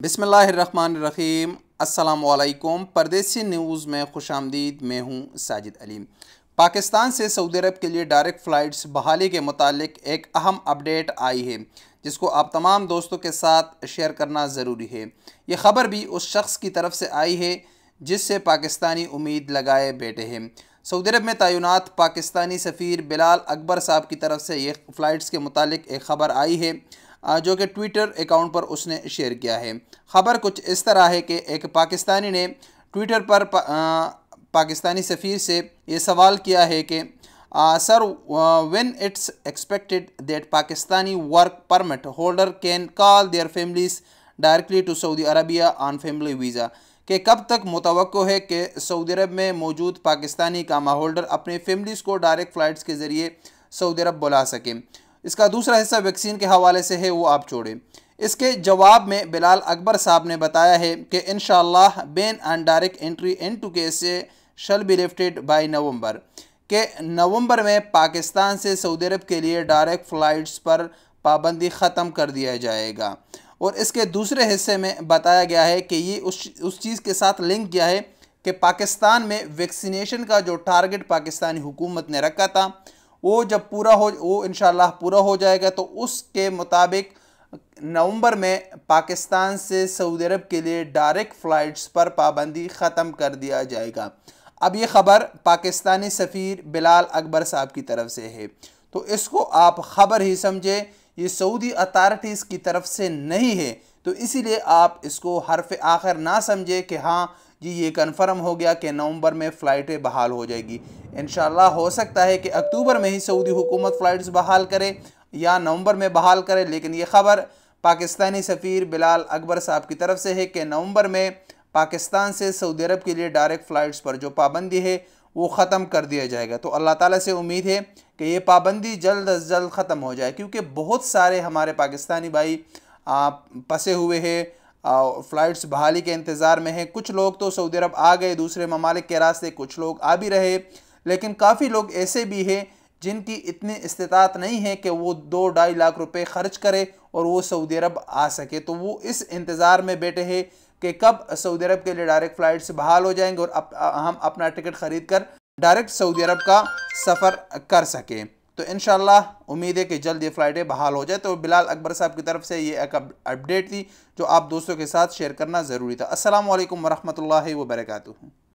बिस्मिल्लाहिर्रहमानिर्रहीम। अस्सलामुअलैकुम। परदेसी न्यूज़ में खुशामदीद। मैं हूँ साजिद अलीम। पाकिस्तान से सऊदी अरब के लिए डायरेक्ट फ़्लाइट्स बहाली के मुतालिक एक अहम अपडेट आई है, जिसको आप तमाम दोस्तों के साथ शेयर करना ज़रूरी है। ये ख़बर भी उस शख्स की तरफ से आई है जिससे पाकिस्तानी उम्मीद लगाए बैठे हैं। सऊदी अरब में तैनात पाकिस्तानी सफ़ीर बिलाल अकबर साहब की तरफ से ये फ़्लाइट्स के मुतालिक एक ख़बर आई है, जो कि ट्विटर अकाउंट पर उसने शेयर किया है। ख़बर कुछ इस तरह है कि एक पाकिस्तानी ने ट्विटर पर पाकिस्तानी सफ़ीर से ये सवाल किया है कि sir, when it's expected that Pakistani work permit holder can call their families directly to Saudi Arabia on family visa, कि कब तक मुतवक्को है कि सऊदी अरब में मौजूद पाकिस्तानी कामा होल्डर अपने फैमिलीज़ को डायरेक्ट फ़्लाइट्स के ज़रिए सऊदी अरब बुला सकें। इसका दूसरा हिस्सा वैक्सीन के हवाले से है, वो आप छोड़ें। इसके जवाब में बिलाल अकबर साहब ने बताया है कि इंशाअल्लाह ban and direct entry into केसे शल बी लिफ्टेड बाय नवंबर, के नवंबर में पाकिस्तान से सऊदी अरब के लिए डायरेक्ट फ़्लाइट्स पर पाबंदी ख़त्म कर दिया जाएगा। और इसके दूसरे हिस्से में बताया गया है कि ये उस चीज़ के साथ लिंक किया है कि पाकिस्तान में वैक्सीनेशन का जो टारगेट पाकिस्तानी हुकूमत ने रखा था, वो जब वो इंशाल्लाह पूरा हो जाएगा, तो उसके मुताबिक नवंबर में पाकिस्तान से सऊदी अरब के लिए डायरेक्ट फ़्लाइट्स पर पाबंदी ख़त्म कर दिया जाएगा। अब ये ख़बर पाकिस्तानी सफ़ीर बिलाल अकबर साहब की तरफ से है, तो इसको आप ख़बर ही समझे, ये सऊदी अथॉरिटीज़ की तरफ से नहीं है। तो इसीलिए आप इसको हरफ आखिर ना समझे कि हाँ जी ये कन्फर्म हो गया कि नवंबर में फ़्लाइटें बहाल हो जाएगी। इंशाल्लाह हो सकता है कि अक्टूबर में ही सऊदी हुकूमत फ़्लाइट्स बहाल करे या नवंबर में बहाल करे, लेकिन ये ख़बर पाकिस्तानी सफ़ीर बिलाल अकबर साहब की तरफ से है कि नवंबर में पाकिस्तान से सऊदी अरब के लिए डायरेक्ट फ़्लाइट्स पर जो पाबंदी है वो ख़त्म कर दिया जाएगा। तो अल्लाह ताला से उम्मीद है कि ये पाबंदी जल्द अज जल्द ख़त्म हो जाए, क्योंकि बहुत सारे हमारे पाकिस्तानी भाई फंसे हुए हैं, फ़्लाइट्स बहाली के इंतज़ार में हैं। कुछ लोग तो सऊदी अरब आ गए दूसरे ममालिक के रास्ते, कुछ लोग आ भी रहे, लेकिन काफ़ी लोग ऐसे भी हैं जिनकी इतनी इस्तिताअत नहीं है कि वो 2-2.5 लाख रुपए ख़र्च करे और वो सऊदी अरब आ सके। तो वो इस इंतज़ार में बैठे हैं कि कब सऊदी अरब के लिए डायरेक्ट फ़्लाइट्स बहाल हो जाएंगे और हम अपना टिकट ख़रीद कर डायरेक्ट सऊदी अरब का सफ़र कर सकें। तो इंशाल्लाह उम्मीद है कि जल्द ये फ़्लाइटें बहाल हो जाए। तो बिलाल अकबर साहब की तरफ से ये एक अपडेट थी जो आप दोस्तों के साथ शेयर करना ज़रूरी था। अस्सलामु अलैकुम वरहमतुल्लाहि वबरकातुहू।